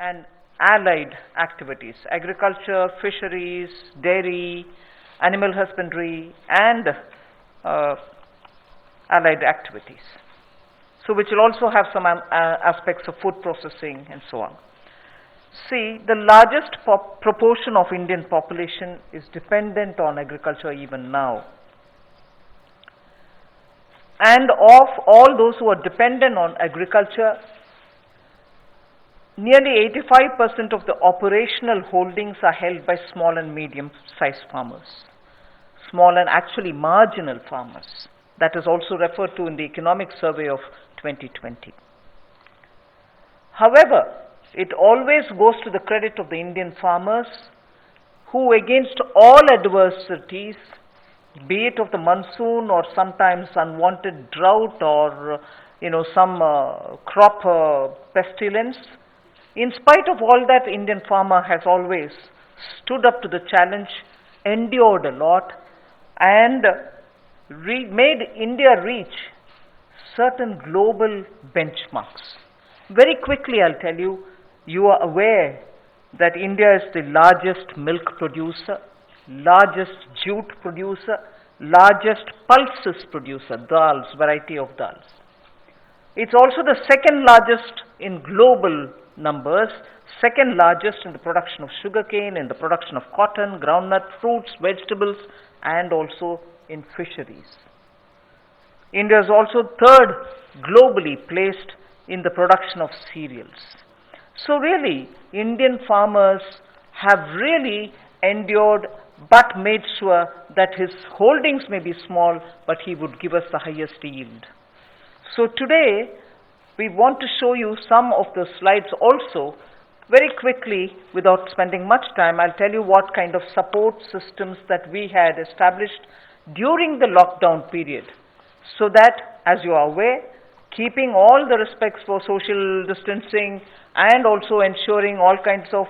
and allied activities, agriculture, fisheries, dairy, animal husbandry, and allied activities. So which will also have some aspects of food processing and so on. See, the largest proportion of Indian population is dependent on agriculture even now. And of all those who are dependent on agriculture, nearly 85% of the operational holdings are held by small and medium-sized farmers, small and actually marginal farmers. That is also referred to in the Economic Survey of 2020. However, it always goes to the credit of the Indian farmers who, against all adversities, be it of the monsoon or sometimes unwanted drought or some crop pestilence, in spite of all that, Indian farmer has always stood up to the challenge, endured a lot, and made India reach certain global benchmarks. Very quickly, I'll tell you, you are aware that India is the largest milk producer, largest jute producer, largest pulses producer, dals, variety of dals. It's also the second largest in global numbers, second largest in the production of sugarcane, in the production of cotton, groundnut, fruits, vegetables, and also in fisheries. India is also third globally placed in the production of cereals. So really, Indian farmers have really endured but made sure that his holdings may be small, but he would give us the highest yield. So today, we want to show you some of the slides also. Very quickly, without spending much time, I'll tell you what kind of support systems that we had established during the lockdown period, so that, as you are aware, keeping all the respects for social distancing and also ensuring all kinds of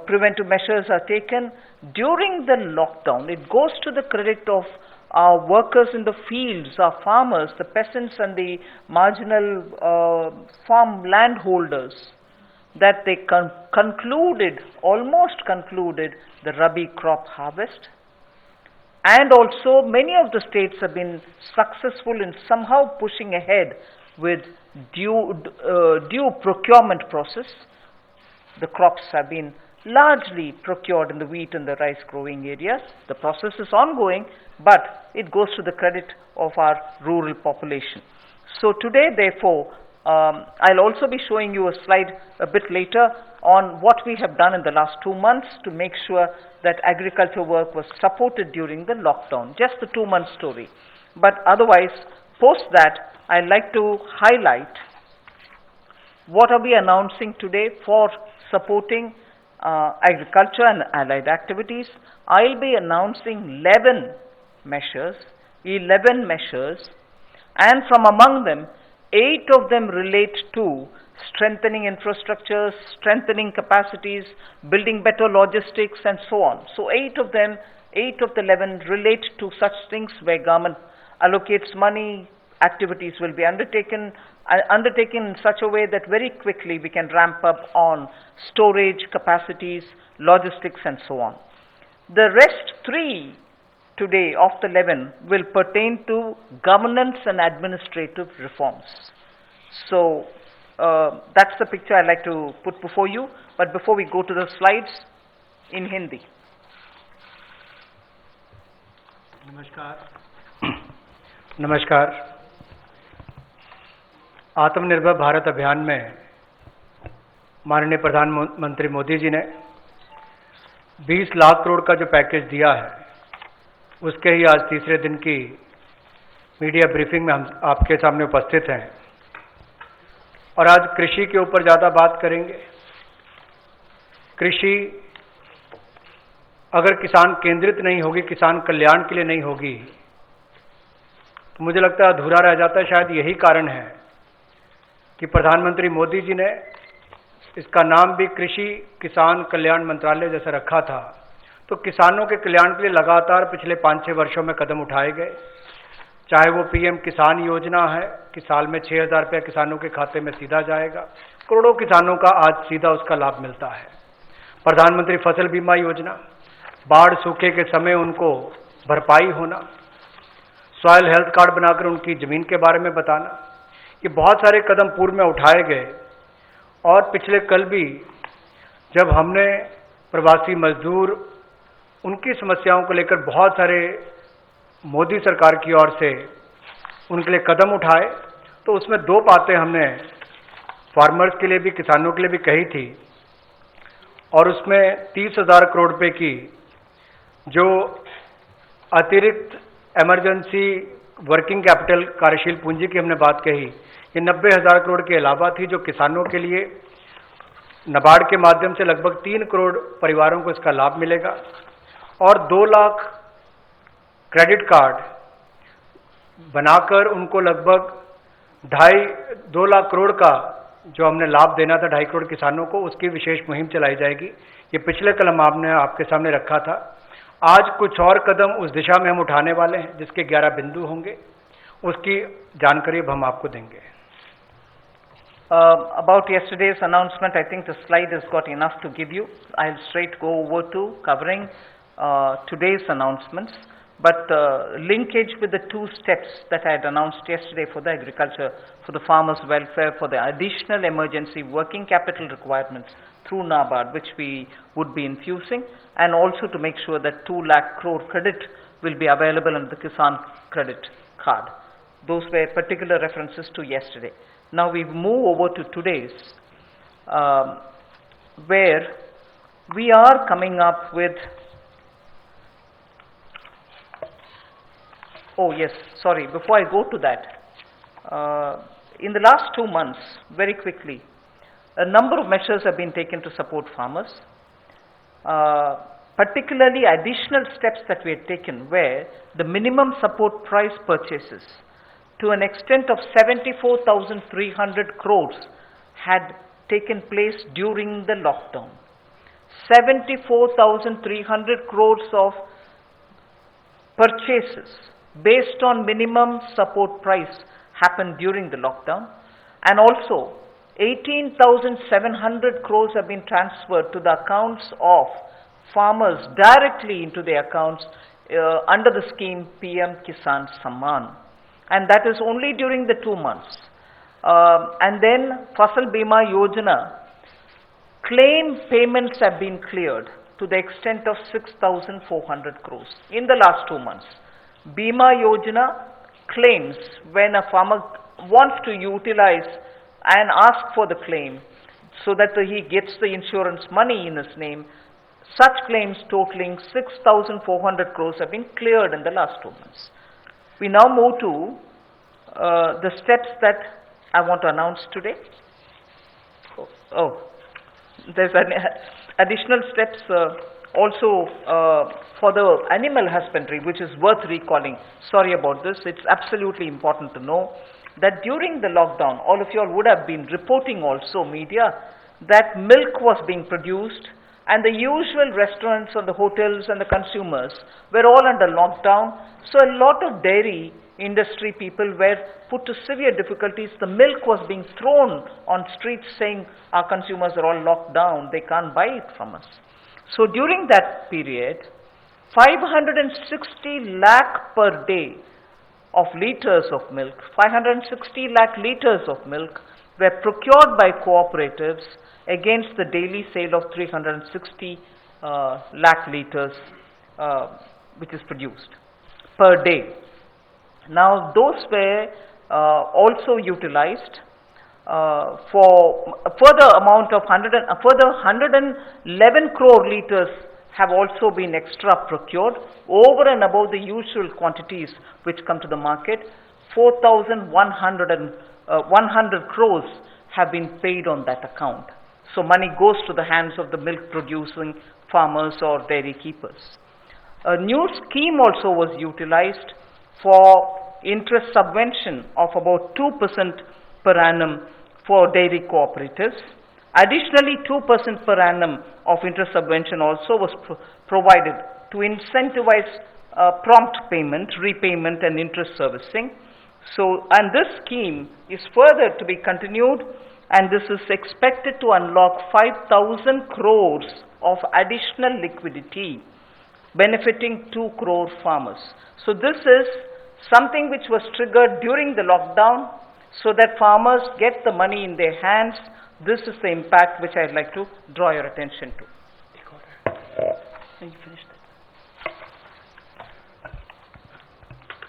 preventive measures are taken during the lockdown. It goes to the credit of our workers in the fields, our farmers, the peasants and the marginal farm landholders, that they almost concluded the Rabi crop harvest. And also many of the states have been successful in somehow pushing ahead with due procurement process. The crops have been largely procured in the wheat and the rice growing areas. The process is ongoing, but it goes to the credit of our rural population. So today, therefore, I'll also be showing you a slide a bit later on what we have done in the last 2 months to make sure that agriculture work was supported during the lockdown. Just the 2-month story. But otherwise, post that, I'd like to highlight what are we announcing today for supporting agriculture and allied activities. I'll be announcing 11 measures, and from among them, 8 of them relate to strengthening infrastructures, strengthening capacities, building better logistics, and so on. So 8 of the 11 relate to such things where government allocates money, activities will be undertaken in such a way that very quickly we can ramp up on storage capacities, logistics, and so on. The rest 3 today of the 11 will pertain to governance and administrative reforms. So that's the picture I'd like to put before you. But before we go to the slides, in Hindi. नमस्कार। आत्मनिर्भर भारत अभियान में माननीय प्रधानमंत्री मोदी जी ने 20 लाख करोड़ का जो package दिया है, उसके ही आज तीसरे दिन की मीडिया ब्रीफिंग में हम आपके सामने उपस्थित हैं और आज कृषि के ऊपर ज़्यादा बात करेंगे। कृषि अगर किसान केंद्रित नहीं होगी, किसान कल्याण के लिए नहीं होगी, तो मुझे लगता है अधूरा रह जाता है। शायद यही कारण है कि प्रधानमंत्री मोदी जी ने इसका नाम भी कृषि किसान कल्याण मंत्रालय जैसा रखा था। तो किसानों के कल्याण के लिए लगातार पिछले 5-6 वर्षों में कदम उठाए गए, चाहे वो पीएम किसान योजना है कि साल में 6,000 रुपये किसानों के खाते में सीधा जाएगा, करोड़ों किसानों का आज सीधा उसका लाभ मिलता है। प्रधानमंत्री फसल बीमा योजना, बाढ़ सूखे के समय उनको भरपाई होना, सॉइल हेल्थ कार्ड बनाकर उनकी जमीन के बारे में बताना, ये बहुत सारे कदम पूर्व में उठाए गए। और पिछले कल भी जब हमने प्रवासी मजदूर उनकी समस्याओं को लेकर बहुत सारे मोदी सरकार की ओर से उनके लिए कदम उठाए, तो उसमें दो बातें हमने फार्मर्स के लिए भी, किसानों के लिए भी कही थी। और उसमें 30,000 करोड़ रुपए की जो अतिरिक्त इमरजेंसी वर्किंग कैपिटल कार्यशील पूंजी की हमने बात कही, ये 90,000 करोड़ के अलावा थी, जो किसानों के लिए नाबार्ड के माध्यम से लगभग 3 करोड़ परिवारों को इसका लाभ मिलेगा। और 2 लाख क्रेडिट कार्ड बनाकर उनको लगभग 2 लाख करोड़ का जो हमने लाभ देना था 2.5 करोड़ किसानों को, उसकी विशेष मुहिम चलाई जाएगी। ये पिछले कल हमने आपके सामने रखा था। आज कुछ और कदम उस दिशा में हम उठाने वाले हैं, जिसके 11 बिंदु होंगे, उसकी जानकारी अब हम आपको देंगे। About yesterday's announcement, I think the slide has got enough to give you. I'll straight go over to covering today's announcements, but linkage with the 2 steps that I had announced yesterday for the agriculture, for the farmers' welfare, for the additional emergency working capital requirements through NABARD, which we would be infusing, and also to make sure that 2 lakh crore credit will be available under the Kisan credit card. Those were particular references to yesterday. Now we move over to today's, where we are coming up with, oh yes, sorry, before I go to that, in the last 2 months, very quickly, a number of measures have been taken to support farmers, particularly additional steps that we had taken where the minimum support price purchases to an extent of 74,300 crores had taken place during the lockdown. 74,300 crores of purchases based on minimum support price happened during the lockdown, and also 18,700 crores have been transferred to the accounts of farmers directly into their accounts under the scheme PM Kisan Samman. And that is only during the 2 months. And then Fasal Bima Yojana, claim payments have been cleared to the extent of 6,400 crores in the last 2 months. Bima Yojana claims, when a farmer wants to utilize and ask for the claim so that he gets the insurance money in his name, such claims totaling 6,400 crores have been cleared in the last 2 months. We now move to the steps that I want to announce today. There's additional steps also for the animal husbandry, which is worth recalling. Sorry about this. It's absolutely important to know that during the lockdown, all of you all would have been reporting also, media, that milk was being produced, and the usual restaurants and the hotels and the consumers were all under lockdown. So a lot of dairy industry people were put to severe difficulties. The milk was being thrown on streets saying our consumers are all locked down, they can't buy it from us. So during that period, 560 lakh per day of liters of milk, 560 lakh liters of milk were procured by cooperatives against the daily sale of 360 lakh liters which is produced per day. Now those were also utilized for a further amount of 111 crore liters have also been extra procured over and above the usual quantities which come to the market. 4,100 crores have been paid on that account. So money goes to the hands of the milk producing farmers or dairy keepers. A new scheme also was utilized for interest subvention of about 2% per annum for dairy cooperatives. Additionally, 2% per annum of interest subvention also was provided to incentivize prompt payment, repayment and interest servicing. So, and this scheme is further to be continued and this is expected to unlock 5,000 crores of additional liquidity, benefiting 2 crore farmers. So this is something which was triggered during the lockdown so that farmers get the money in their hands. This is the impact which I'd like to draw your attention to.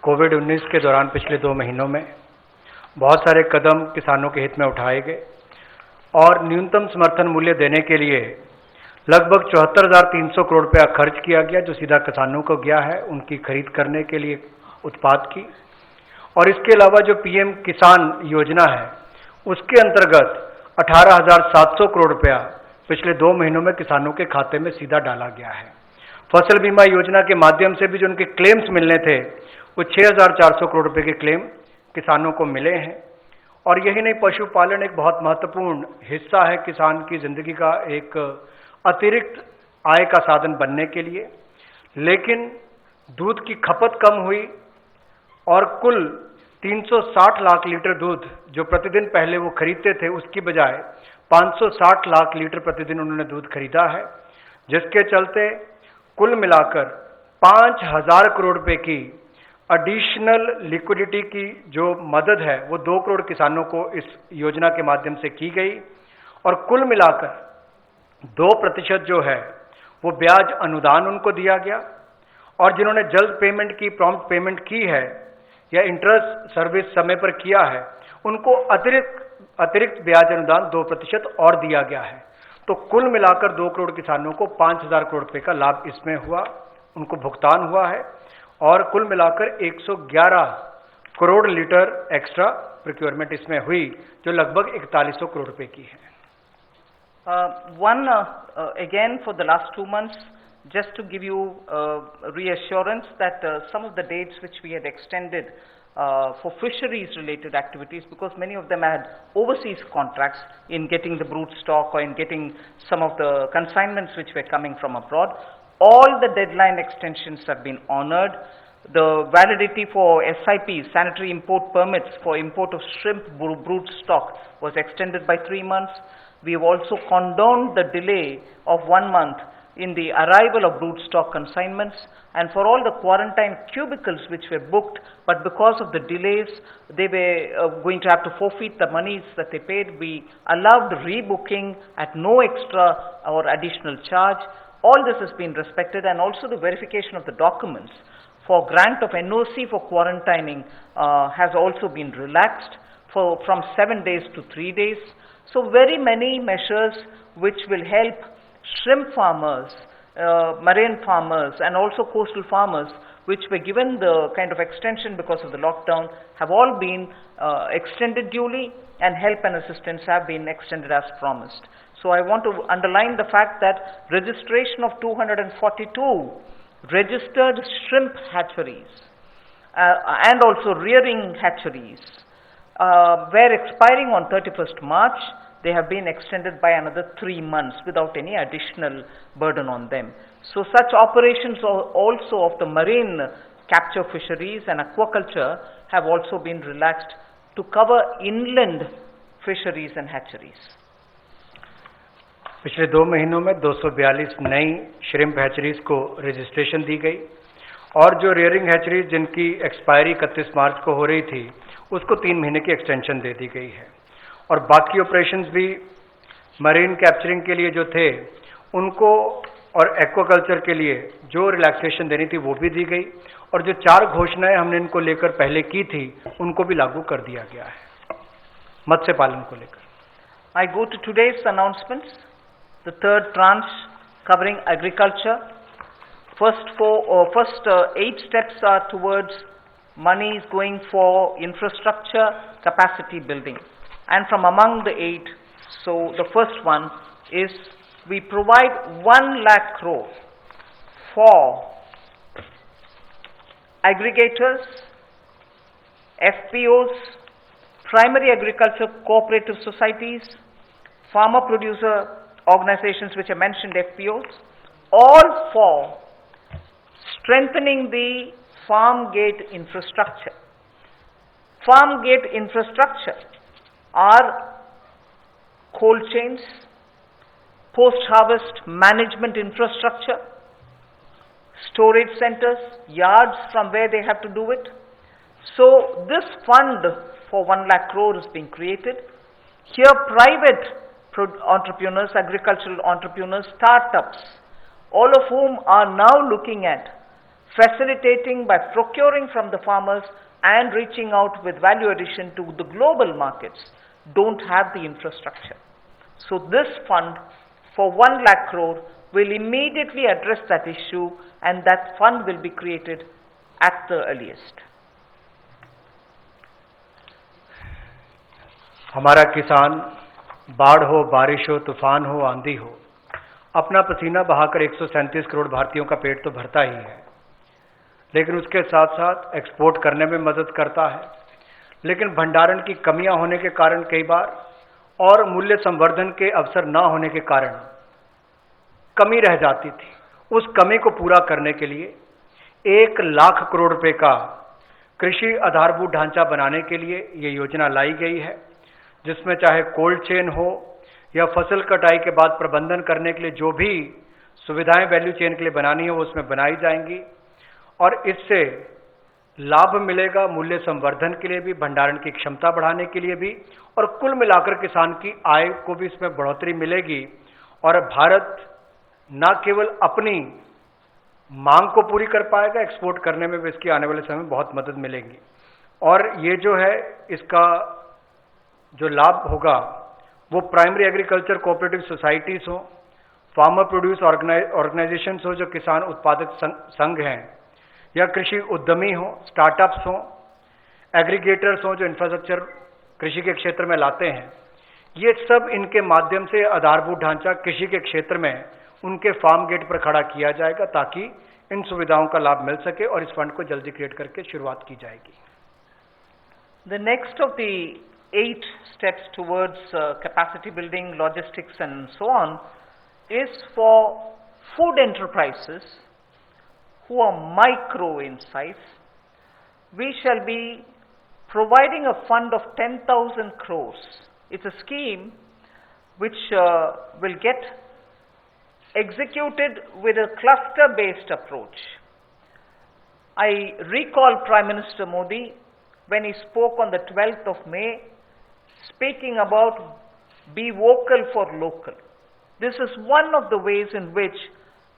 कोविड-19 के दौरान पिछले 2 महीनों में बहुत सारे कदम किसानों के हित में उठाए गए और न्यूनतम समर्थन मूल्य देने के लिए लगभग 74,300 करोड़ रुपया खर्च किया गया, जो सीधा किसानों को गया है उनकी खरीद करने के लिए उत्पाद की। और इसके अलावा जो पीएम किसान योजना है उसके अंतर्गत 18,700 करोड़ रुपया पिछले 2 महीनों में किसानों के खाते में सीधा डाला गया है। फसल बीमा योजना के माध्यम से भी जो उनके क्लेम्स मिलने थे वो 6,400 करोड़ रुपए के क्लेम किसानों को मिले हैं। और यही नहीं, पशुपालन एक बहुत महत्वपूर्ण हिस्सा है किसान की जिंदगी का, एक अतिरिक्त आय का साधन बनने के लिए। लेकिन दूध की खपत कम हुई और कुल 360 लाख लीटर दूध जो प्रतिदिन पहले वो खरीदते थे उसकी बजाय 560 लाख लीटर प्रतिदिन उन्होंने दूध खरीदा है, जिसके चलते कुल मिलाकर 5,000 करोड़ रुपए की एडिशनल लिक्विडिटी की जो मदद है वो 2 करोड़ किसानों को इस योजना के माध्यम से की गई। और कुल मिलाकर 2% जो है वो ब्याज अनुदान उनको दिया गया, और जिन्होंने जल्द पेमेंट की, प्रॉम्प्ट पेमेंट की है या इंटरेस्ट सर्विस समय पर किया है, उनको अतिरिक्त ब्याज अनुदान 2% और दिया गया है। तो कुल मिलाकर 2 करोड़ किसानों को 5,000 करोड़ रुपए का लाभ इसमें हुआ, उनको भुगतान हुआ है। और कुल मिलाकर 111 करोड़ लीटर एक्स्ट्रा प्रोक्योरमेंट इसमें हुई, जो लगभग 4100 करोड़ रुपए की है। Again, for the last 2 months, just to give you reassurance that some of the dates which we had extended for fisheries related activities, because many of them had overseas contracts in getting the brood stock or in getting some of the consignments which were coming from abroad, all the deadline extensions have been honored. The validity for SIPs, sanitary import permits for import of shrimp brood stock, was extended by 3 months. We have also condoned the delay of 1 month in the arrival of brood stock consignments, and for all the quarantine cubicles which were booked, but because of the delays, they were going to have to forfeit the monies that they paid. We allowed rebooking at no extra or additional charge. All this has been respected, and also the verification of the documents for grant of NOC for quarantining has also been relaxed from 7 days to 3 days. So very many measures which will help shrimp farmers, marine farmers, and also coastal farmers, which were given the kind of extension because of the lockdown, have all been extended duly, and help and assistance have been extended as promised. So I want to underline the fact that registration of 242 registered shrimp hatcheries and also rearing hatcheries were expiring on 31st March. They have been extended by another 3 months without any additional burden on them. So such operations also of the marine capture fisheries and aquaculture have also been relaxed to cover inland fisheries and hatcheries. पिछले 2 महीनों में 242 नई shrimp hatcheries को registration दी गई, और जो rearing hatcheries जिनकी expiry 31 मार्च को हो रही थी उसको 3 महीने की एक्सटेंशन दे दी गई है। और बाकी ऑपरेशंस भी मरीन कैप्चरिंग के लिए जो थे उनको और एक्वाकल्चर के लिए जो रिलैक्सेशन देनी थी वो भी दी गई, और जो 4 घोषणाएं हमने इनको लेकर पहले की थी उनको भी लागू कर दिया गया है मत्स्य पालन को लेकर। I go to today's announcements. The third tranche covering agriculture. First 8 steps are towards monies going for infrastructure capacity building, and from among the 8, so the first one is we provide 1 lakh crore for aggregators, FPOs, primary agriculture cooperative societies, farmer producer organizations which are mentioned, FPOs, all for strengthening the farm gate infrastructure. Farm gate infrastructure are cold chains, post-harvest management infrastructure, storage centers, yards from where they have to do it. So this fund for 1 lakh crore is being created. Here private entrepreneurs, agricultural entrepreneurs, startups, all of whom are now looking at facilitating by procuring from the farmers and reaching out with value addition to the global markets, don't have the infrastructure. So this fund for 1 lakh crore will immediately address that issue, and that fund will be created at the earliest. हमारा किसान बाढ़ हो, बारिश हो, तूफान हो, आंधी हो, अपना पसीना बहाकर 137 करोड़ भारतीयों का पेट तो भरता ही है, लेकिन उसके साथ साथ एक्सपोर्ट करने में मदद करता है। लेकिन भंडारण की कमियां होने के कारण कई बार और मूल्य संवर्धन के अवसर न होने के कारण कमी रह जाती थी। उस कमी को पूरा करने के लिए 1 लाख करोड़ रुपए का कृषि आधारभूत ढांचा बनाने के लिए ये योजना लाई गई है, जिसमें चाहे कोल्ड चेन हो या फसल कटाई के बाद प्रबंधन करने के लिए जो भी सुविधाएं वैल्यू चेन के लिए बनानी है वो उसमें बनाई जाएंगी, और इससे लाभ मिलेगा मूल्य संवर्धन के लिए भी, भंडारण की क्षमता बढ़ाने के लिए भी, और कुल मिलाकर किसान की आय को भी इसमें बढ़ोतरी मिलेगी। और भारत न केवल अपनी मांग को पूरी कर पाएगा, एक्सपोर्ट करने में भी इसकी आने वाले समय में बहुत मदद मिलेगी। और ये जो है इसका जो लाभ होगा वो प्राइमरी एग्रीकल्चर कोऑपरेटिव सोसाइटीज हो, फार्मर प्रोड्यूस ऑर्गेनाइजेशंस हो जो किसान उत्पादक संघ हैं, या कृषि उद्यमी हो, स्टार्टअप्स हो, एग्रीगेटर्स हो जो इंफ्रास्ट्रक्चर कृषि के क्षेत्र में लाते हैं, ये सब इनके माध्यम से आधारभूत ढांचा कृषि के क्षेत्र में उनके फार्म गेट पर खड़ा किया जाएगा ताकि इन सुविधाओं का लाभ मिल सके, और इस फंड को जल्दी क्रिएट करके शुरुआत की जाएगी। The next of the 8 steps towards capacity building, logistics and so on is for food enterprises who are micro in size. We shall be providing a fund of 10,000 crores. It's a scheme which will get executed with a cluster-based approach. I recall Prime Minister Modi when he spoke on the 12th of May, speaking about be vocal for local. This is one of the ways in which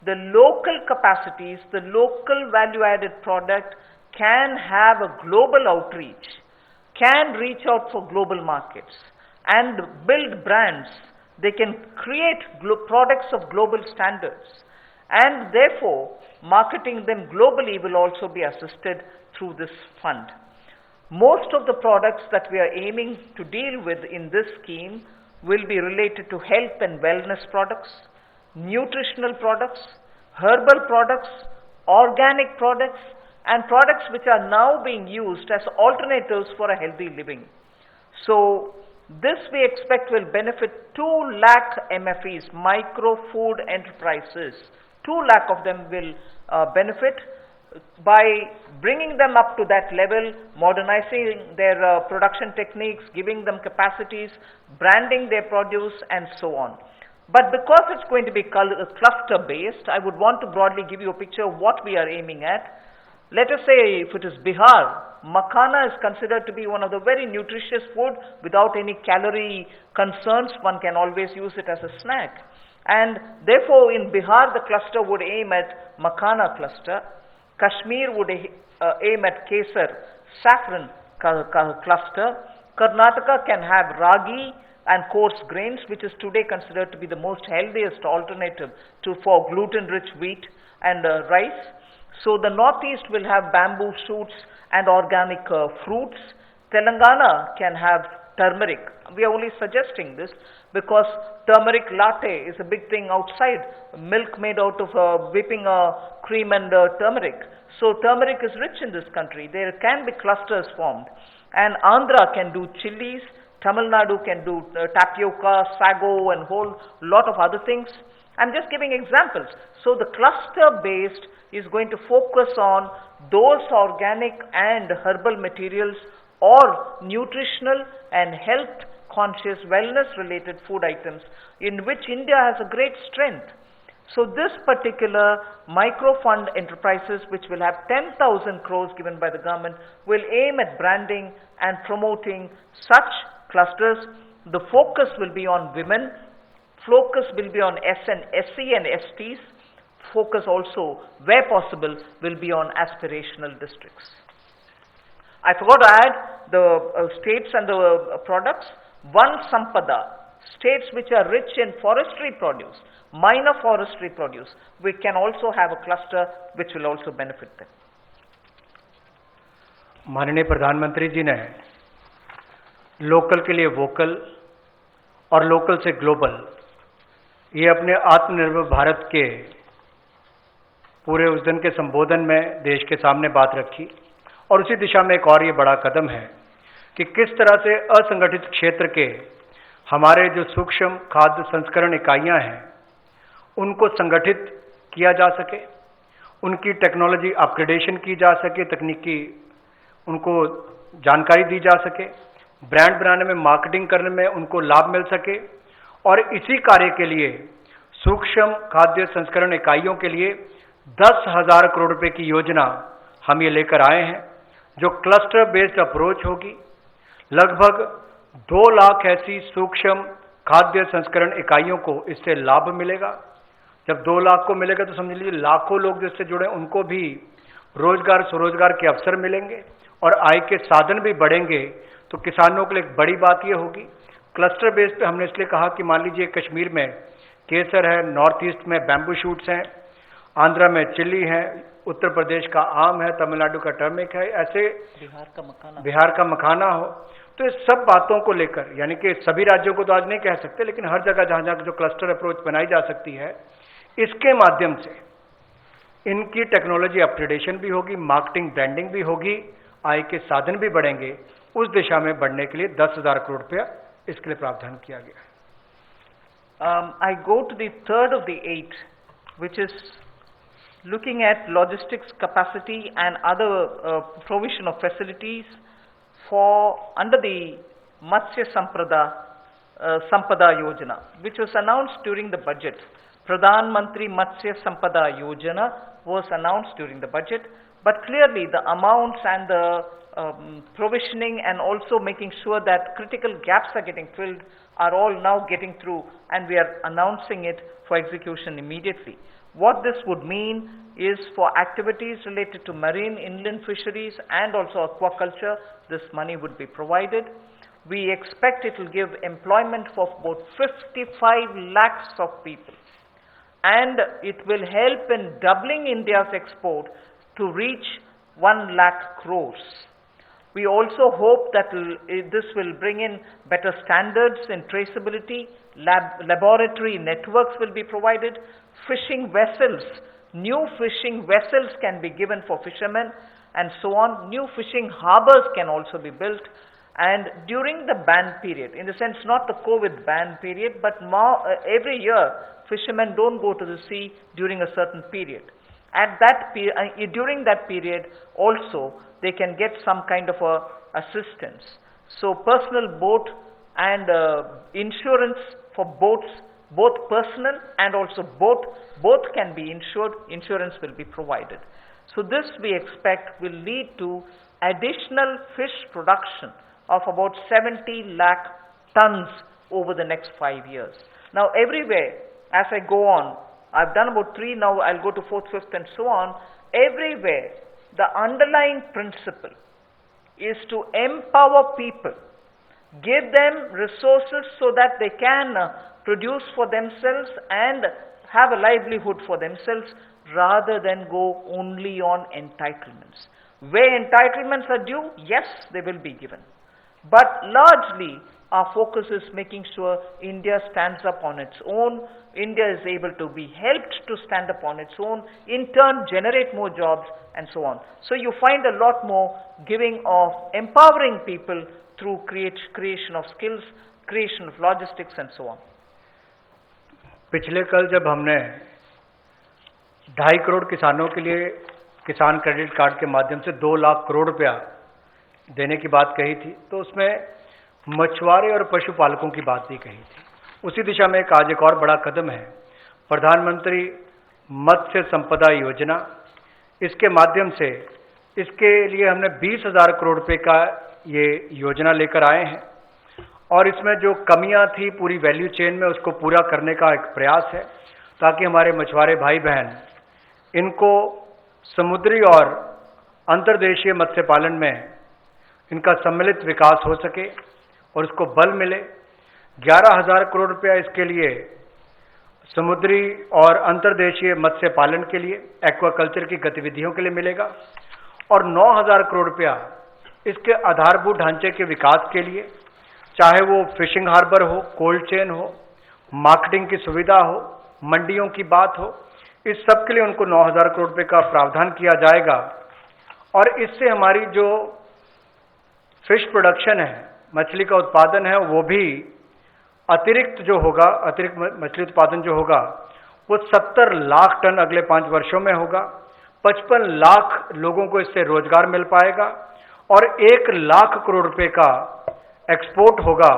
the local capacities, the local value-added product can have a global outreach, can reach out for global markets and build brands. They can create products of global standards, and therefore marketing them globally will also be assisted through this fund. Most of the products that we are aiming to deal with in this scheme will be related to health and wellness products, nutritional products, herbal products, organic products, and products which are now being used as alternatives for a healthy living. So this we expect will benefit 2 lakh MFEs, micro food enterprises. 2 lakh of them will benefit by bringing them up to that level, modernizing their production techniques, giving them capacities, branding their produce and so on. But because it's going to be cluster based, I would want to broadly give you a picture of what we are aiming at. Let us say if it is Bihar, makhana is considered to be one of the very nutritious food without any calorie concerns. One can always use it as a snack. And therefore in Bihar the cluster would aim at makhana cluster. Kashmir would aim at kesar, saffron cluster. Karnataka can have ragi and coarse grains, which is today considered to be the most healthiest alternative for gluten-rich wheat and rice. So the northeast will have bamboo shoots and organic fruits. Telangana can have turmeric. We are only suggesting this because turmeric latte is a big thing outside. Milk made out of whipping cream and turmeric. So turmeric is rich in this country. There can be clusters formed. And Andhra can do chilies. Tamil Nadu can do tapioca, sago and whole lot of other things. I'm just giving examples. So the cluster based is going to focus on those organic and herbal materials or nutritional and health conscious, wellness-related food items in which India has a great strength. So this particular micro-fund enterprises, which will have 10,000 crores given by the government, will aim at branding and promoting such clusters. The focus will be on women, focus will be on SC and STs, focus also, where possible, will be on aspirational districts. I forgot to add the states and the products. One Sampada, states which are rich in forestry produce, minor forestry produce, we can also have a cluster which will also benefit them. माननीय प्रधानमंत्री जी ने local के लिए vocal और local से global, ये अपने आत्मनिर्भर भारत के पूरे उस दिन के संबोधन में देश के सामने बात रखी। और उसी दिशा में एक और ये बड़ा कदम है कि किस तरह से असंगठित क्षेत्र के हमारे जो सूक्ष्म खाद्य संस्करण इकाइयां हैं उनको संगठित किया जा सके, उनकी टेक्नोलॉजी अपग्रेडेशन की जा सके, तकनीकी उनको जानकारी दी जा सके, ब्रांड बनाने में, मार्केटिंग करने में उनको लाभ मिल सके। और इसी कार्य के लिए सूक्ष्म खाद्य संस्करण इकाइयों के लिए 10,000 करोड़ रुपए की योजना हम ये लेकर आए हैं, जो क्लस्टर बेस्ड अप्रोच होगी। लगभग 2 लाख ऐसी सूक्ष्म खाद्य संस्करण इकाइयों को इससे लाभ मिलेगा। जब 2 लाख को मिलेगा तो समझ लीजिए लाखों लोग जिससे जुड़े उनको भी रोजगार स्वरोजगार के अवसर मिलेंगे और आय के साधन भी बढ़ेंगे। तो किसानों के लिए एक बड़ी बात यह होगी। क्लस्टर बेस पे हमने इसलिए कहा कि मान लीजिए कश्मीर में केसर है, नॉर्थ ईस्ट में बैम्बू शूट्स हैं, आंध्रा में चिल्ली है, उत्तर प्रदेश का आम है, तमिलनाडु का टर्मिक है, ऐसे बिहार का मखाना हो। तो इस सब बातों को लेकर, यानी कि सभी राज्यों को तो आज नहीं कह सकते, लेकिन हर जगह जहां जहां जो क्लस्टर अप्रोच बनाई जा सकती है, इसके माध्यम से इनकी टेक्नोलॉजी अपग्रेडेशन भी होगी, मार्केटिंग ब्रांडिंग भी होगी, आय के साधन भी बढ़ेंगे। उस दिशा में बढ़ने के लिए 10,000 करोड़ रुपया इसके लिए प्रावधान किया गया। I go to the third of the 8, which is looking at logistics capacity and other provision of facilities for under the Matsya Sampada Yojana, which was announced during the budget. Pradhan Mantri Matsya Sampada Yojana was announced during the budget, but clearly the amounts and the provisioning and also making sure that critical gaps are getting filled are all now getting through, and we are announcing it for execution immediately. What this would mean is for activities related to marine, inland fisheries and also aquaculture, this money would be provided. We expect it will give employment for about 55 lakhs of people, and it will help in doubling India's export to reach 1 lakh crores. We also hope that this will bring in better standards in traceability, laboratory networks will be provided, fishing vessels, new fishing vessels can be given for fishermen and so on. New fishing harbors can also be built, and during the ban period, in the sense not the COVID ban period, but every year fishermen don't go to the sea during a certain period. At that during that period also they can get some kind of a assistance. So personal boat and insurance for boats, both personal and also both can be insured. Insurance will be provided. So this we expect will lead to additional fish production of about 70 lakh tons over the next 5 years. Now everywhere, as I go on, I've done about 3, now I'll go to 4th, 5th and so on. Everywhere, the underlying principle is to empower people, give them resources so that they can produce for themselves and have a livelihood for themselves, rather than go only on entitlements. Where entitlements are due, yes, they will be given. But largely, our focus is making sure India stands up on its own, India is able to be helped to stand up on its own, in turn generate more jobs and so on. So you find a lot more giving of empowering people through creation of skills, creation of logistics and so on. पिछले कल जब हमने 2.5 करोड़ किसानों के लिए किसान credit card के माध्यम से 2 लाख करोड़ रुपया देने की बात कही थी, तो उसमें मछुआरे और पशुपालकों की बात भी कही थी। उसी दिशा में आज एक और बड़ा कदम है, प्रधानमंत्री मत्स्य संपदा योजना। इसके माध्यम से इसके लिए हमने 20,000 करोड़ रुपए का ये योजना लेकर आए हैं और इसमें जो कमियां थी पूरी वैल्यू चेन में उसको पूरा करने का एक प्रयास है, ताकि हमारे मछुआरे भाई बहन इनको समुद्री और अंतर्देशीय मत्स्य पालन में इनका सम्मिलित विकास हो सके और उसको बल मिले। 11,000 करोड़ रुपया इसके लिए समुद्री और अंतर्देशीय मत्स्य पालन के लिए, एक्वाकल्चर की गतिविधियों के लिए मिलेगा और 9,000 करोड़ रुपया इसके आधारभूत ढांचे के विकास के लिए, चाहे वो फिशिंग हार्बर हो, कोल्ड चेन हो, मार्केटिंग की सुविधा हो, मंडियों की बात हो, इस सब के लिए उनको 9,000 करोड़ रुपए का प्रावधान किया जाएगा। और इससे हमारी जो फिश प्रोडक्शन है, मछली का उत्पादन है, वो भी अतिरिक्त जो होगा, अतिरिक्त मछली उत्पादन जो होगा वो 70 लाख टन अगले 5 वर्षों में होगा। 55 लाख लोगों को इससे रोजगार मिल पाएगा और 1 लाख करोड़ रुपए का एक्सपोर्ट होगा,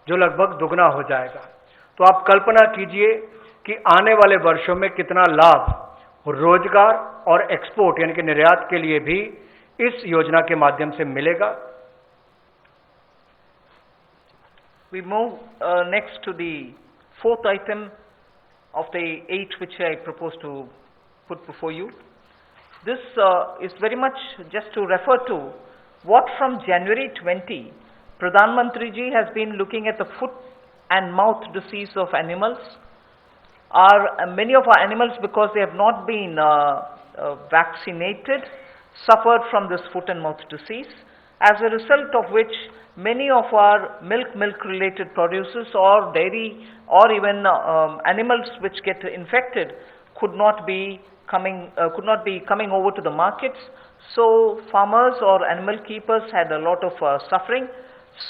जो लगभग दुगना हो जाएगा। तो आप कल्पना कीजिए कि आने वाले वर्षों में कितना लाभ रोजगार और एक्सपोर्ट यानी कि निर्यात के लिए भी इस योजना के माध्यम से मिलेगा। We move next to the fourth item of the 8 which I propose to put before you. This is very much just to refer to what from January 20, Pradhan Mantri ji has been looking at the foot and mouth disease of animals. Many of our animals, because they have not been vaccinated, suffered from this foot and mouth disease, as a result of which many of our milk related producers or dairy or even animals which get infected could not be coming over to the markets. So farmers or animal keepers had a lot of suffering.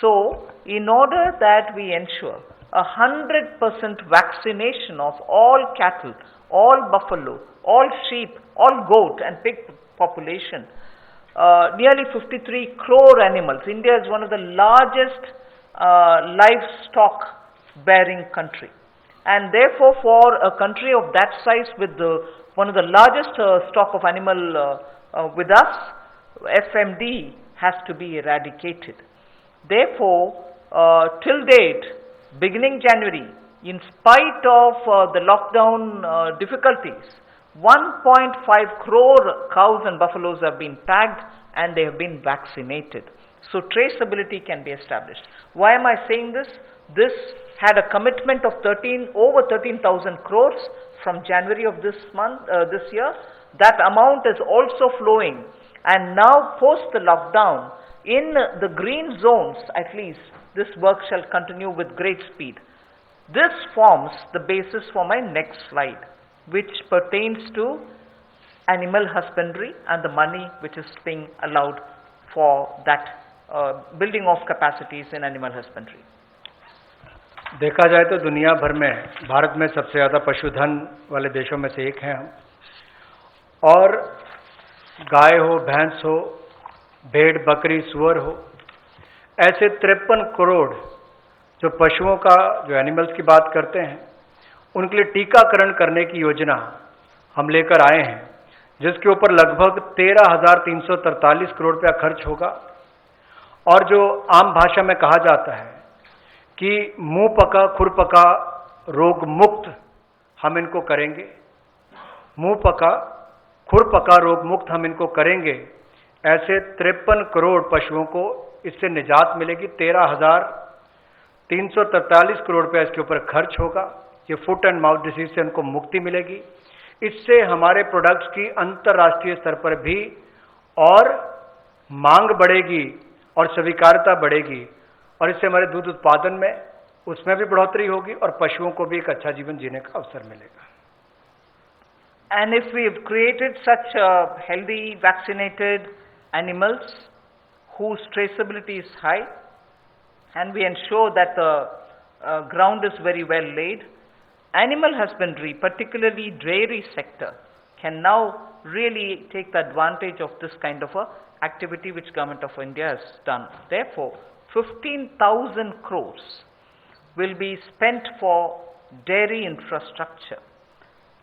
So in order that we ensure 100% vaccination of all cattle, all buffalo, all sheep, all goat and pig population, nearly 53 crore animals. India is one of the largest livestock bearing country, and therefore for a country of that size with one of the largest stock of animal with us, FMD has to be eradicated. Therefore, till date, beginning January, in spite of the lockdown difficulties, 1.5 crore cows and buffaloes have been tagged and they have been vaccinated. So traceability can be established. Why am I saying this? This had a commitment of over 13,000 crores from January of this year. That amount is also flowing, and now post the lockdown, in the green zones at least, this work shall continue with great speed. This forms the basis for my next slide, which pertains to animal husbandry and the money which is being allowed for that building of capacities in animal husbandry. देखा जाए तो दुनिया भर में भारत में सबसे ज़्यादा पशुधन वाले देशों में से एक हैं हम, और गाय हो, भैंस हो, भेड़, बकरी, सुअर हो, ऐसे 53 करोड़ जो पशुओं का, जो एनिमल्स की बात करते हैं, उनके लिए टीकाकरण करने की योजना हम लेकर आए हैं, जिसके ऊपर लगभग 13,343 करोड़ रुपया खर्च होगा। और जो आम भाषा में कहा जाता है कि मुंह पका खुर पका रोग मुक्त हम इनको करेंगे, मुंह पका खुर पका रोग मुक्त हम इनको करेंगे, ऐसे 53 करोड़ पशुओं को इससे निजात मिलेगी। 13,343 करोड़ रुपया इसके ऊपर खर्च होगा। ये फुट एंड माउथ डिसीज से उनको मुक्ति मिलेगी। इससे हमारे प्रोडक्ट्स की अंतर्राष्ट्रीय स्तर पर भी और मांग बढ़ेगी और स्वीकार्यता बढ़ेगी, और इससे हमारे दूध उत्पादन में उसमें भी बढ़ोतरी होगी और पशुओं को भी एक अच्छा जीवन जीने का अवसर मिलेगा। And if we have created such healthy vaccinated animals whose traceability is high, and we ensure that the ground is very well laid, animal husbandry, particularly dairy sector, can now really take the advantage of this kind of a activity which Government of India has done. Therefore, 15,000 crores will be spent for dairy infrastructure.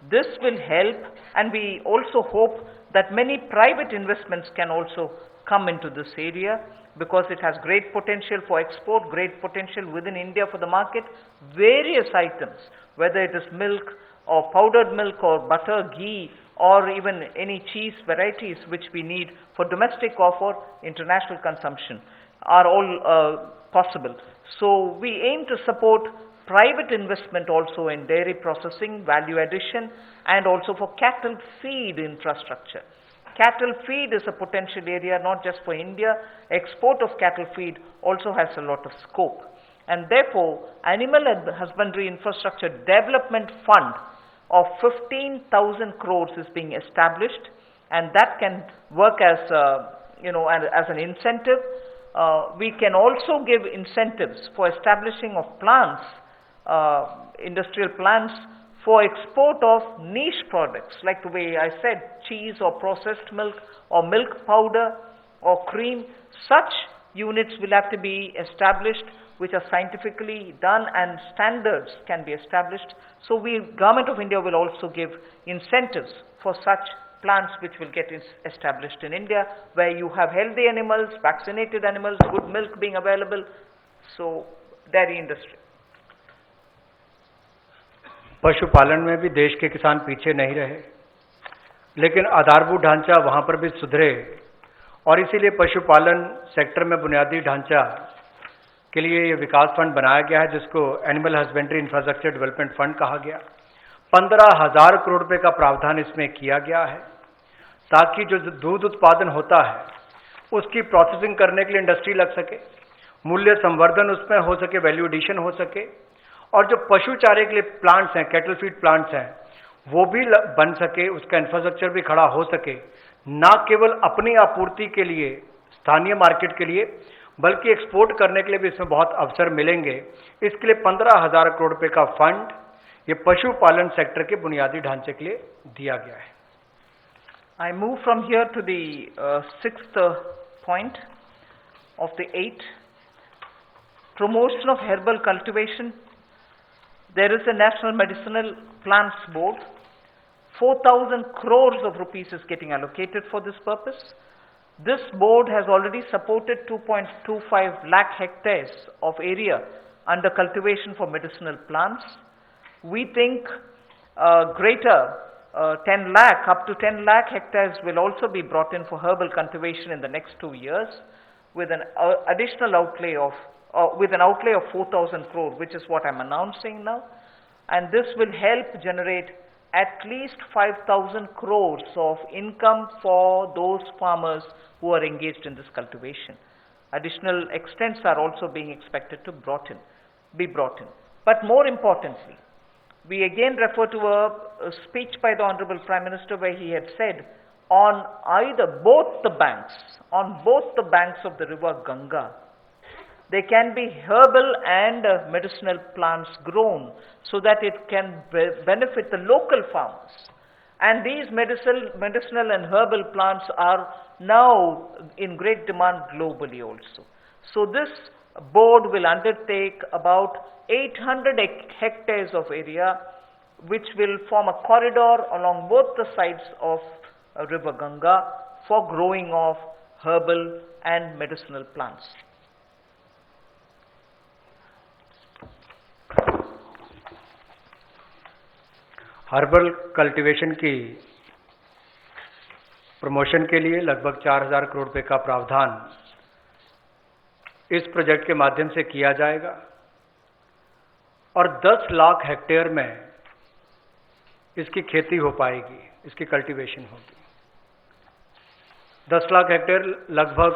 This will help, and we also hope that many private investments can also come into this area, because it has great potential for export, great potential within India for the market. Various items, whether it is milk or powdered milk or butter, ghee, or even any cheese varieties which we need for domestic or for international consumption, are all possible. So we aim to support private investment also in dairy processing, value addition, and also for cattle feed infrastructure. Cattle feed is a potential area not just for India. Export of cattle feed also has a lot of scope. And therefore, Animal Husbandry Infrastructure Development Fund of 15,000 crores is being established, and that can work as as an incentive. We can also give incentives for establishing of plants, industrial plants, for export of niche products, like the way I said, cheese or processed milk or milk powder or cream. Such units will have to be established, which are scientifically done, and standards can be established. So Government of India will also give incentives for such plants which will get established in India, where you have healthy animals, vaccinated animals, good milk being available. So dairy industry. पशुपालन में भी देश के किसान पीछे नहीं रहे, लेकिन आधारभूत ढांचा वहां पर भी सुधरे, और इसीलिए पशुपालन सेक्टर में बुनियादी ढांचा के लिए ये विकास फंड बनाया गया है, जिसको animal husbandry infrastructure development fund कहा गया। 15,000 करोड़ रुपए का प्रावधान इसमें किया गया है, ताकि जो दूध उत्पादन होता है उसकी प्रोसेसिंग करने के लिए इंडस्ट्री लग सके, मूल्य संवर्धन उसमें हो सके, वैल्यू एडिशन हो सके, और जो पशु चारे के लिए प्लांट्स हैं, कैटल फीड प्लांट्स हैं, वो भी बन सके, उसका इंफ्रास्ट्रक्चर भी खड़ा हो सके, ना केवल अपनी आपूर्ति के लिए, स्थानीय मार्केट के लिए, बल्कि एक्सपोर्ट करने के लिए भी इसमें बहुत अवसर मिलेंगे। इसके लिए 15,000 करोड़ रुपए का फंड ये पशुपालन सेक्टर के बुनियादी ढांचे के लिए दिया गया है। I move from here to the sixth point of the 8. Promotion of herbal cultivation. There is a National Medicinal Plants Board. 4,000 crores of rupees is getting allocated for this purpose. This board has already supported 2.25 lakh hectares of area under cultivation for medicinal plants. We think greater 10 lakh, up to 10 lakh hectares will also be brought in for herbal cultivation in the next 2 years, with an additional outlay of with an outlay of 4,000 crore, which is what I'm announcing now. And this will help generate at least 5,000 crores of income for those farmers who are engaged in this cultivation. Additional extents are also being expected to be brought in. But more importantly, we again refer to a speech by the Honorable Prime Minister, where he had said, on both the banks of the river Ganga, there can be herbal and medicinal plants grown, so that it can benefit the local farmers. And these medicinal and herbal plants are now in great demand globally also. So this board will undertake about 800 hectares of area, which will form a corridor along both the sides of river Ganga for growing of herbal and medicinal plants. Herbal cultivation की promotion के लिए लगभग 4,000 करोड़ रुपए का प्रावधान इस project के माध्यम से किया जाएगा, और 10 लाख हेक्टेयर में इसकी खेती हो पाएगी, इसकी कल्टीवेशन होगी। 10 लाख हेक्टेयर लगभग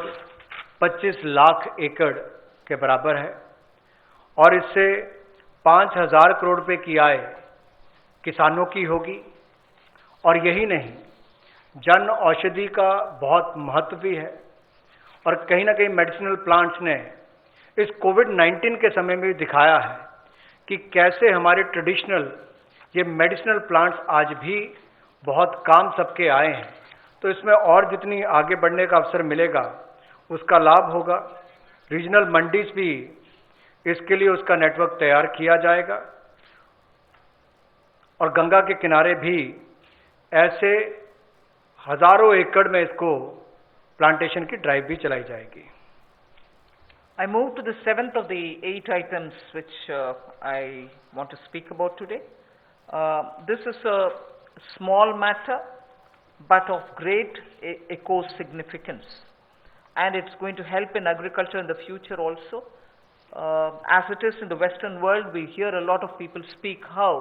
25 लाख एकड़ के बराबर है, और इससे 5,000 करोड़ रुपए की आय किसानों की होगी। और यही नहीं, जन औषधि का बहुत महत्व भी है, और कहीं ना कहीं मेडिसिनल प्लांट्स ने इस कोविड-19 के समय में भी दिखाया है कि कैसे हमारे ट्रेडिशनल ये मेडिसिनल प्लांट्स आज भी बहुत काम सबके आए हैं। तो इसमें और जितनी आगे बढ़ने का अवसर मिलेगा उसका लाभ होगा। रीजनल मंडीज भी, इसके लिए उसका नेटवर्क तैयार किया जाएगा और गंगा के किनारे भी ऐसे हजारों एकड़ में इसको प्लांटेशन की ड्राइव भी चलाई जाएगी। I move to the seventh of the 8 items which I want to speak about today. This is a small matter but of great eco significance, and it's going to help in agriculture in the future also. As it is in the Western world, we hear a lot of people speak how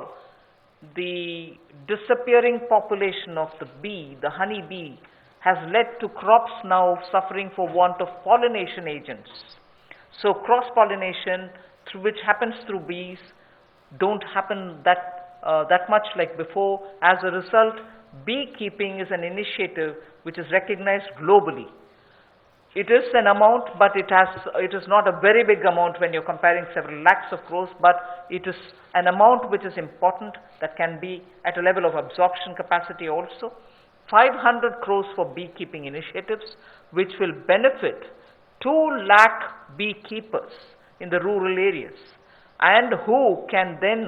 the disappearing population of the bee, the honey bee, has led to crops now suffering for want of pollination agents. So cross-pollination, which happens through bees, don't happen that much like before. As a result, beekeeping is an initiative which is recognized globally. It is an amount, but it is not a very big amount when you're comparing several lakhs of crores, but it is an amount which is important, that can be at a level of absorption capacity also. 500 crores for beekeeping initiatives, which will benefit 2 lakh beekeepers in the rural areas, and who can then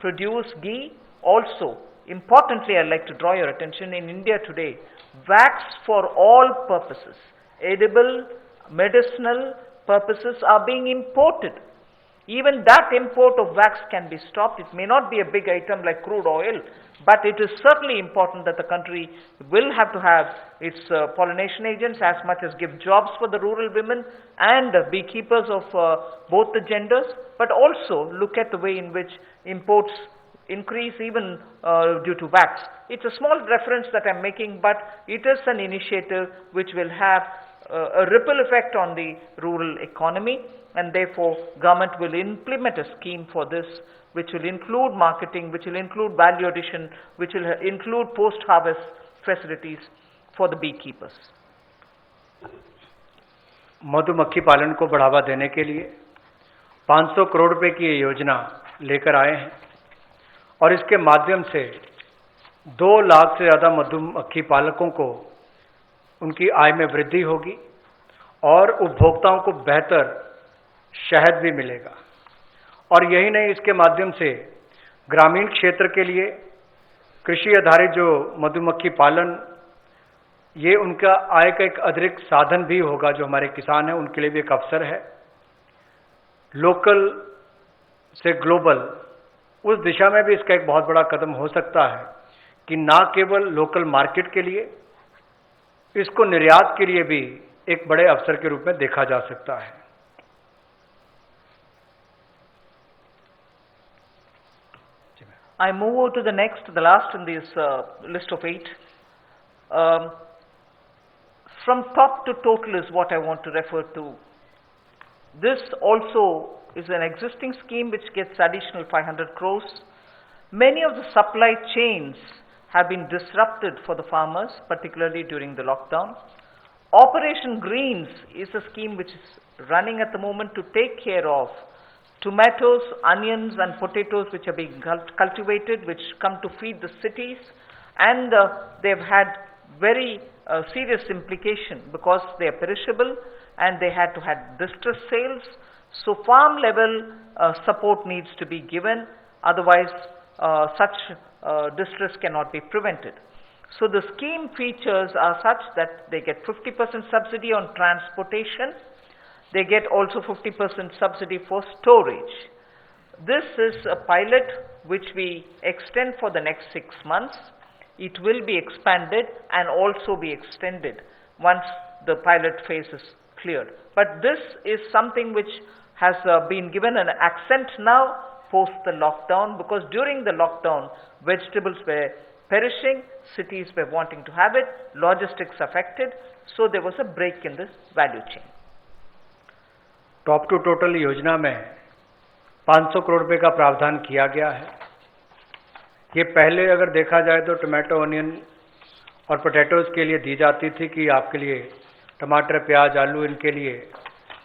produce ghee. Also, importantly, I'd like to draw your attention, in India today, wax for all purposes, edible, medicinal purposes, are being imported. Even that import of wax can be stopped. It may not be a big item like crude oil, but it is certainly important that the country will have to have its pollination agents, as much as give jobs for the rural women and beekeepers of both the genders, but also look at the way in which imports increase even due to wax. It's a small reference that I'm making, but it is an initiative which will have a ripple effect on the rural economy, and therefore government will implement a scheme for this, which will include marketing, which will include value addition, which will include post-harvest facilities for the beekeepers. मधुमक्खी पालन को बढ़ावा देने के लिए 500 करोड़ रुपए की ये योजना लेकर आए हैं और इसके माध्यम से 2 लाख से ज़्यादा मधुमक्खी पालकों को उनकी आय में वृद्धि होगी और उपभोक्ताओं को बेहतर शहद भी मिलेगा। और यही नहीं, इसके माध्यम से ग्रामीण क्षेत्र के लिए कृषि आधारित जो मधुमक्खी पालन, ये उनका आय का एक अतिरिक्त साधन भी होगा। जो हमारे किसान हैं उनके लिए भी एक अवसर है। लोकल से ग्लोबल, उस दिशा में भी इसका एक बहुत बड़ा कदम हो सकता है कि ना केवल लोकल मार्केट के लिए, इसको निर्यात के लिए भी एक बड़े अवसर के रूप में देखा जा सकता है। I move over to the next, the last in this list of 8. From top to total is what I want to refer to. This also is an existing scheme which gets additional 500 crores. Many of the supply chains have been disrupted for the farmers, particularly during the lockdown. Operation Greens is a scheme which is running at the moment to take care of tomatoes, onions and potatoes which are being cultivated, which come to feed the cities, and they've had very serious implication because they are perishable and they had to have distress sales. So farm level support needs to be given, otherwise such distress cannot be prevented. So the scheme features are such that they get 50% subsidy on transportation. They get also 50% subsidy for storage. This is a pilot which we extend for the next 6 months. It will be expanded and also be extended once the pilot phase is cleared. But this is something which has been given an accent now post the lockdown, because during the lockdown vegetables were perishing, cities were wanting to have it, logistics affected, so there was a break in this value chain. Top to total योजना में 500 करोड़ रुपए का प्रावधान किया गया है। ये पहले अगर देखा जाए तो टमाटो, अनियन और पोटैटोज के लिए दी जाती थी कि आपके लिए टमाटर, प्याज, आलू, इनके लिए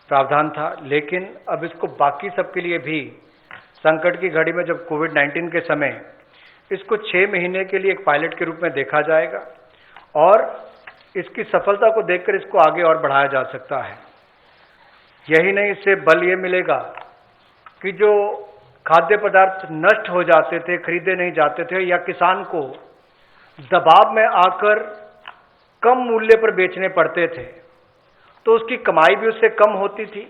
प्रावधान था, लेकिन अब इसको बाकी सबके लिए भी संकट की घड़ी में, जब कोविड-19 के समय, इसको 6 महीने के लिए एक पायलट के रूप में देखा जाएगा और इसकी सफलता को देखकर इसको आगे और बढ़ाया जा सकता है। यही नहीं, इससे बल ये मिलेगा कि जो खाद्य पदार्थ नष्ट हो जाते थे, खरीदे नहीं जाते थे, या किसान को दबाव में आकर कम मूल्य पर बेचने पड़ते थे, तो उसकी कमाई भी उससे कम होती थी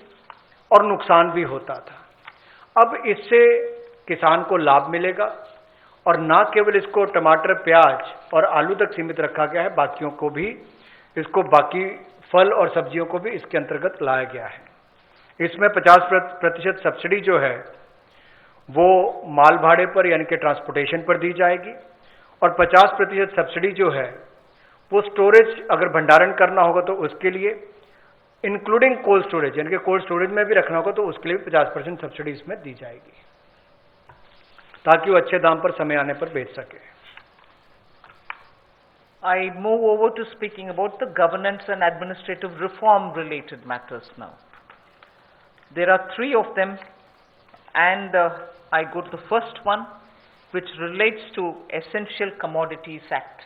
और नुकसान भी होता था। अब इससे किसान को लाभ मिलेगा और ना केवल इसको टमाटर, प्याज और आलू तक सीमित रखा गया है, बाकियों को भी, इसको बाकी फल और सब्जियों को भी इसके अंतर्गत लाया गया है। इसमें 50% सब्सिडी जो है वो माल भाड़े पर यानी कि ट्रांसपोर्टेशन पर दी जाएगी, और 50% सब्सिडी जो है वो स्टोरेज, अगर भंडारण करना होगा तो उसके लिए, इंक्लूडिंग कोल्ड स्टोरेज, यानी कि कोल्ड स्टोरेज में भी रखना होगा तो उसके लिए भी 50% सब्सिडी इसमें दी जाएगी, ताकि वो अच्छे दाम पर समय आने पर बेच सके। I move over to speaking about the governance and administrative reform related matters now. There are three of them, and I go to the first one, which relates to Essential Commodities Act.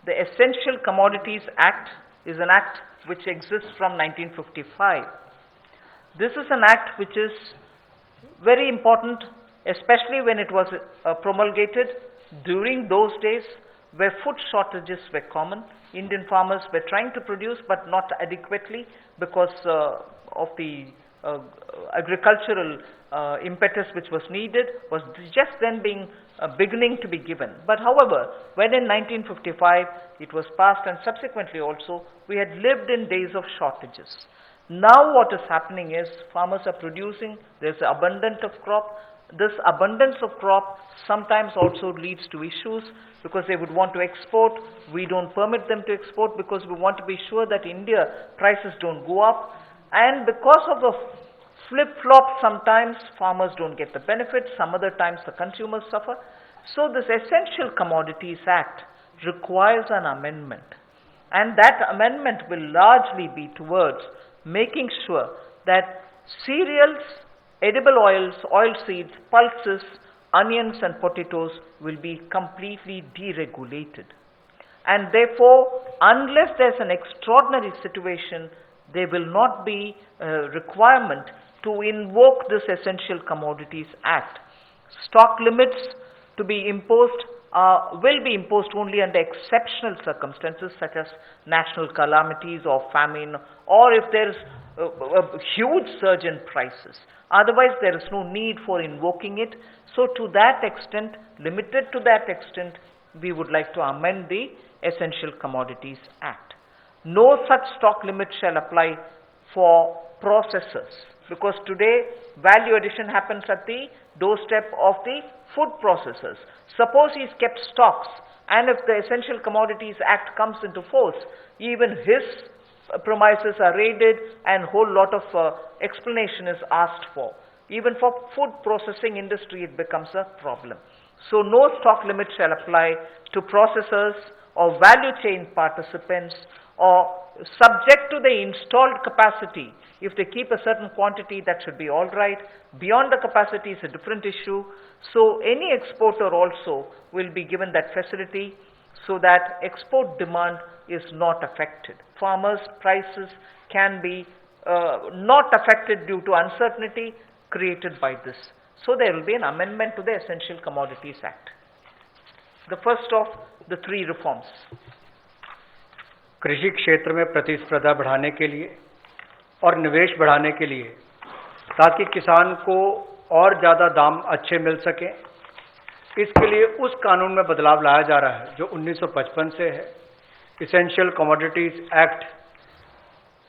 The Essential Commodities Act is an act which exists from 1955. This is an act which is very important, especially when it was promulgated during those days where food shortages were common. Indian farmers were trying to produce but not adequately because of the agricultural impetus which was needed was just then beginning to be given. But however, when in 1955 it was passed, and subsequently also we had lived in days of shortages. Now what is happening is farmers are producing, there is abundance of crop. This abundance of crop sometimes also leads to issues because they would want to export. We don't permit them to export because we want to be sure that India prices don't go up. And because of the flip-flop, sometimes farmers don't get the benefit, some other times the consumers suffer. So this Essential Commodities Act requires an amendment. And that amendment will largely be towards making sure that cereals, edible oils, oilseeds, pulses, onions and potatoes will be completely deregulated. And therefore, unless there is an extraordinary situation, there will not be a requirement to invoke this Essential Commodities Act. Stock limits to be imposed will be imposed only under exceptional circumstances such as national calamities or famine, or if there is a huge surge in prices. Otherwise, there is no need for invoking it. So to that extent, limited to that extent, we would like to amend the Essential Commodities Act. No such stock limit shall apply for processors, because today value addition happens at the doorstep of the food processors. Suppose he's kept stocks, and if the Essential Commodities Act comes into force, even his premises are raided and whole lot of explanation is asked for. Even for food processing industry it becomes a problem. So no stock limit shall apply to processors or value chain participants, or subject to the installed capacity. If they keep a certain quantity, that should be all right. Beyond the capacity is a different issue. So any exporter also will be given that facility so that export demand is not affected. Farmers' prices can be not affected due to uncertainty created by this. So there will be an amendment to the Essential Commodities Act. The first of the three reforms. कृषि क्षेत्र में प्रतिस्पर्धा बढ़ाने के लिए और निवेश बढ़ाने के लिए, ताकि किसान को और ज़्यादा दाम अच्छे मिल सकें, इसके लिए उस कानून में बदलाव लाया जा रहा है जो 1955 से है। इसेंशियल कमोडिटीज एक्ट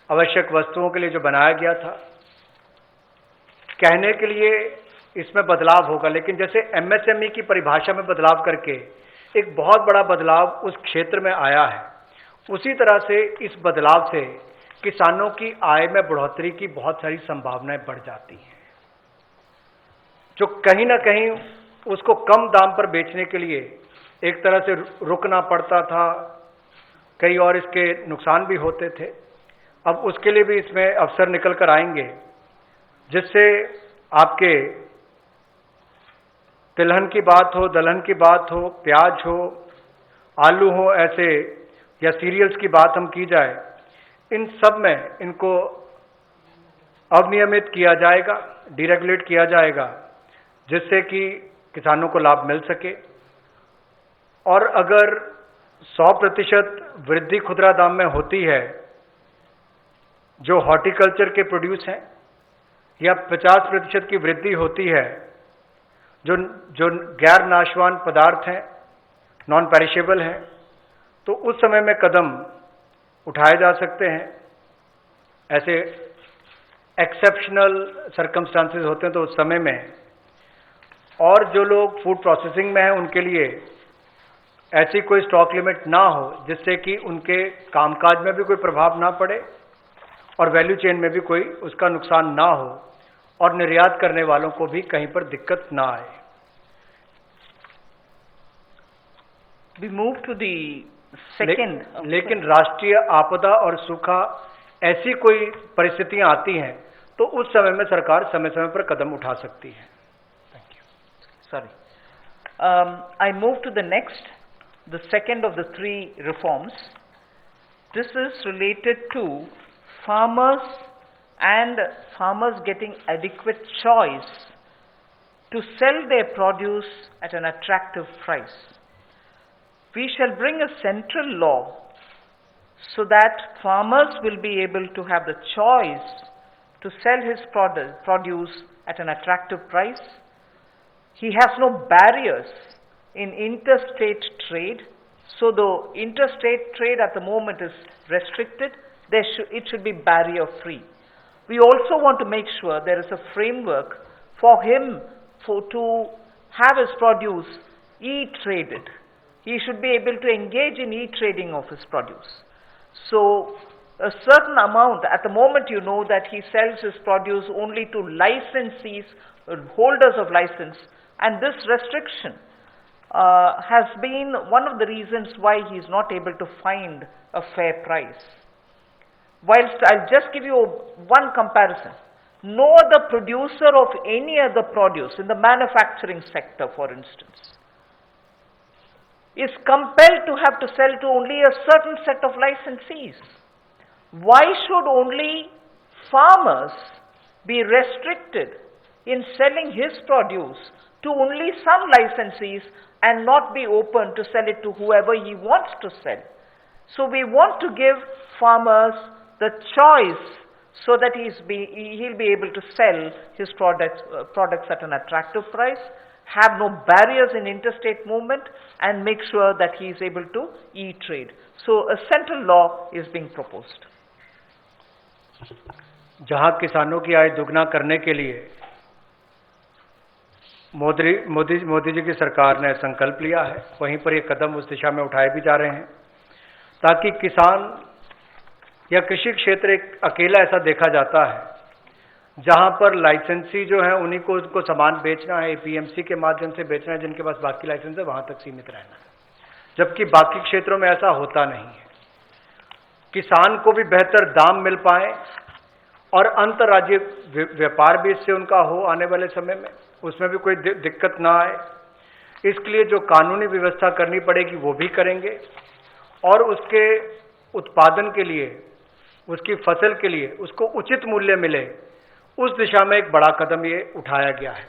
आवश्यक वस्तुओं के लिए जो बनाया गया था, कहने के लिए इसमें बदलाव होगा, लेकिन जैसे एमएसएमई की परिभाषा में बदलाव करके एक बहुत बड़ा बदलाव उस क्षेत्र में आया है, उसी तरह से इस बदलाव से किसानों की आय में बढ़ोतरी की बहुत सारी संभावनाएं बढ़ जाती हैं, जो कहीं ना कहीं उसको कम दाम पर बेचने के लिए एक तरह से रुकना पड़ता था, कई और इसके नुकसान भी होते थे। अब उसके लिए भी इसमें अवसर निकल कर आएंगे, जिससे आपके तिलहन की बात हो, दलहन की बात हो, प्याज हो, आलू हो, ऐसे या सीरियल्स की बात हम की जाए, इन सब में इनको अवनियमित किया जाएगा, डीरेगुलेट किया जाएगा, जिससे कि किसानों को लाभ मिल सके। और अगर 100% वृद्धि खुदरा दाम में होती है जो हॉर्टिकल्चर के प्रोड्यूस हैं, या 50% की वृद्धि होती है जो गैर नाशवान पदार्थ हैं, नॉन पेरिशेबल हैं, तो उस समय में कदम उठाए जा सकते हैं। ऐसे एक्सेप्शनल सर्कमस्टांसेस होते हैं तो उस समय में, और जो लोग फूड प्रोसेसिंग में हैं उनके लिए ऐसी कोई स्टॉक लिमिट ना हो जिससे कि उनके कामकाज में भी कोई प्रभाव ना पड़े और वैल्यू चेन में भी कोई उसका नुकसान ना हो, और निर्यात करने वालों को भी कहीं पर दिक्कत ना आए। We move to the second. लेकिन राष्ट्रीय आपदा और सूखा ऐसी कोई परिस्थितियां आती हैं तो उस समय में सरकार समय समय पर कदम उठा सकती है। Thank you. Sorry. I move to the next, the second of the three reforms. This is related to farmers and farmers getting adequate choice to sell their produce at an attractive price. We shall bring a central law so that farmers will be able to have the choice to sell his produce at an attractive price. He has no barriers in interstate trade, so the interstate trade at the moment is restricted. It should be barrier free. We also want to make sure there is a framework for him to have his produce e-traded. He should be able to engage in e-trading of his produce. So a certain amount, at the moment you know that he sells his produce only to licensees, holders of license, and this restriction has been one of the reasons why he is not able to find a fair price. Whilst I'll just give you one comparison. No other producer of any other produce in the manufacturing sector, for instance, is compelled to have to sell to only a certain set of licensees. Why should only farmers be restricted in selling his produce to only some licensees and not be open to sell it to whoever he wants to sell? So we want to give farmers the choice so that he'll be able to sell his products at an attractive price, have no barriers in interstate movement, and make sure that he is able to e-trade. So a central law is being proposed. जहां किसानों की आय दुगना करने के लिए मोदी जी की सरकार ने संकल्प लिया है, वहीं पर ये कदम उस दिशा में उठाए भी जा रहे हैं ताकि किसान या कृषि क्षेत्र एक अकेला ऐसा देखा जाता है जहां पर लाइसेंसी जो है उन्हीं को उनको सामान बेचना है, एपीएमसी के माध्यम से बेचना है, जिनके पास बाकी लाइसेंस है वहां तक सीमित रहना है, जबकि बाकी क्षेत्रों में ऐसा होता नहीं है। किसान को भी बेहतर दाम मिल पाए और अंतर्राज्यीय व्यापार भी इससे उनका हो आने वाले समय में, उसमें भी कोई दिक्कत ना आए, इसके लिए जो कानूनी व्यवस्था करनी पड़ेगी वो भी करेंगे, और उसके उत्पादन के लिए, उसकी फसल के लिए उसको उचित मूल्य मिले, उस दिशा में एक बड़ा कदम ये उठाया गया है।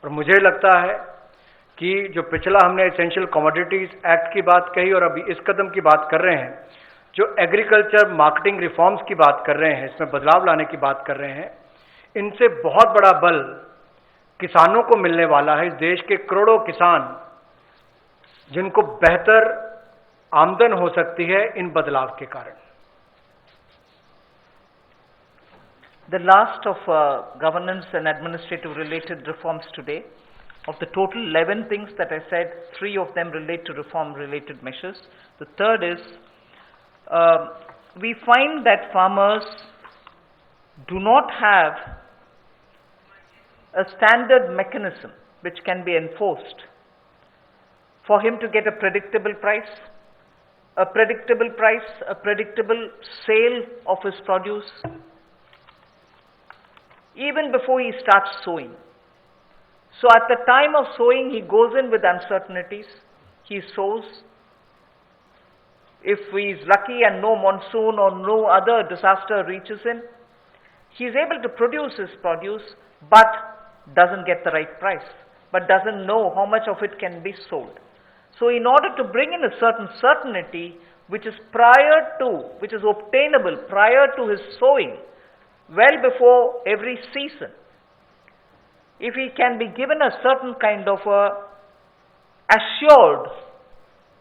और मुझे लगता है कि जो पिछला हमने एसेंशियल कमोडिटीज एक्ट की बात कही और अभी इस कदम की बात कर रहे हैं, जो एग्रीकल्चर मार्केटिंग रिफॉर्म्स की बात कर रहे हैं, इसमें बदलाव लाने की बात कर रहे हैं, इनसे बहुत बड़ा बल किसानों को मिलने वाला है। इस देश के करोड़ों किसान जिनको बेहतर आमदन हो सकती है इन बदलाव के कारण। The last of governance and administrative related reforms today. Of the total 11 things that I said, 3 of them relate to reform related measures. The third is, we find that farmers do not have a standard mechanism which can be enforced for him to get a predictable price, a predictable sale of his produce, even before he starts sowing. So at the time of sowing, he goes in with uncertainties. He sows. If he is lucky and no monsoon or no other disaster reaches him, He is able to produce his produce, but doesn't get the right price, but doesn't know how much of it can be sold. So in order to bring in a certain certainty, which is obtainable prior to his sowing, well before every season, if he can be given a certain kind of a assured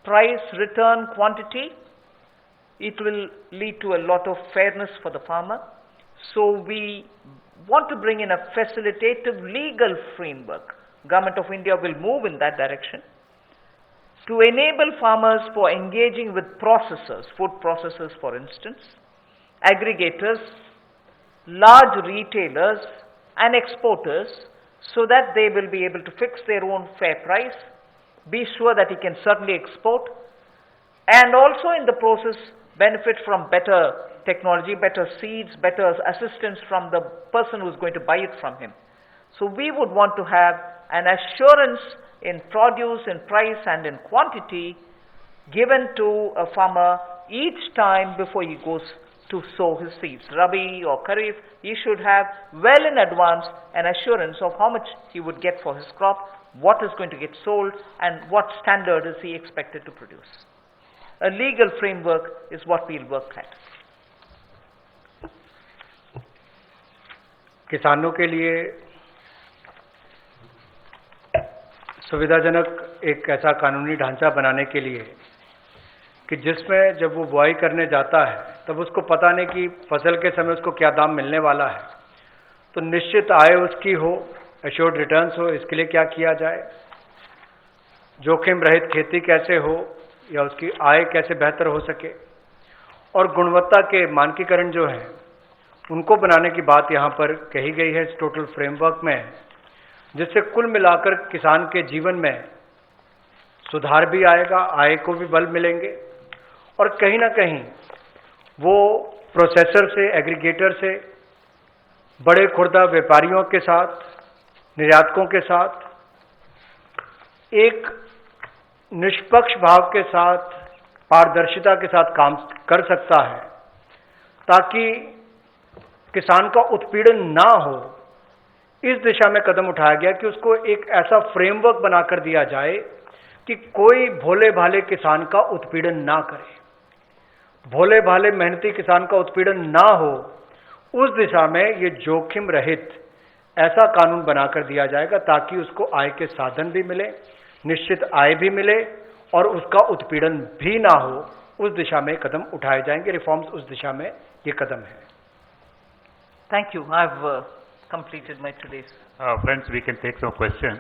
price, return, quantity, it will lead to a lot of fairness for the farmer. So we want to bring in a facilitative legal framework. Government of India will move in that direction to enable farmers for engaging with processors, food processors for instance, aggregators, large retailers and exporters, so that they will be able to fix their own fair price, be sure that he can certainly export, and also in the process benefit from better technology, better seeds, better assistance from the person who is going to buy it from him. So we would want to have an assurance in produce, in price and in quantity given to a farmer each time before he goes to sow his seeds. Rabi or Kharif, he should have well in advance an assurance of how much he would get for his crop, what is going to get sold and what standard is he expected to produce. A legal framework is what we'll work at. किसानों के लिए सुविधाजनक एक ऐसा कानूनी ढांचा बनाने के लिए कि जिसमें जब वो बुआई करने जाता है तब उसको पता नहीं कि फसल के समय उसको क्या दाम मिलने वाला है, तो निश्चित आय उसकी हो, एश्योर्ड रिटर्न्स हो, इसके लिए क्या किया जाए, जोखिम रहित खेती कैसे हो या उसकी आय कैसे बेहतर हो सके, और गुणवत्ता के मानकीकरण जो है उनको बनाने की बात यहाँ पर कही गई है इस टोटल फ्रेमवर्क में, जिससे कुल मिलाकर किसान के जीवन में सुधार भी आएगा, आय को भी बल मिलेंगे और कहीं ना कहीं वो प्रोसेसर से, एग्रीगेटर से, बड़े खुर्दा व्यापारियों के साथ, निर्यातकों के साथ एक निष्पक्ष भाव के साथ, पारदर्शिता के साथ काम कर सकता है, ताकि किसान का उत्पीड़न ना हो। इस दिशा में कदम उठाया गया कि उसको एक ऐसा फ्रेमवर्क बनाकर दिया जाए कि कोई भोले भाले किसान का उत्पीड़न ना करे, भोले भाले मेहनती किसान का उत्पीड़न ना हो। उस दिशा में ये जोखिम रहित ऐसा कानून बनाकर दिया जाएगा ताकि उसको आय के साधन भी मिले, निश्चित आय भी मिले और उसका उत्पीड़न भी ना हो। उस दिशा में कदम उठाए जाएंगे, रिफॉर्म्स उस दिशा में ये कदम है। Thank you. I've completed my today's. Friends, we can take some questions.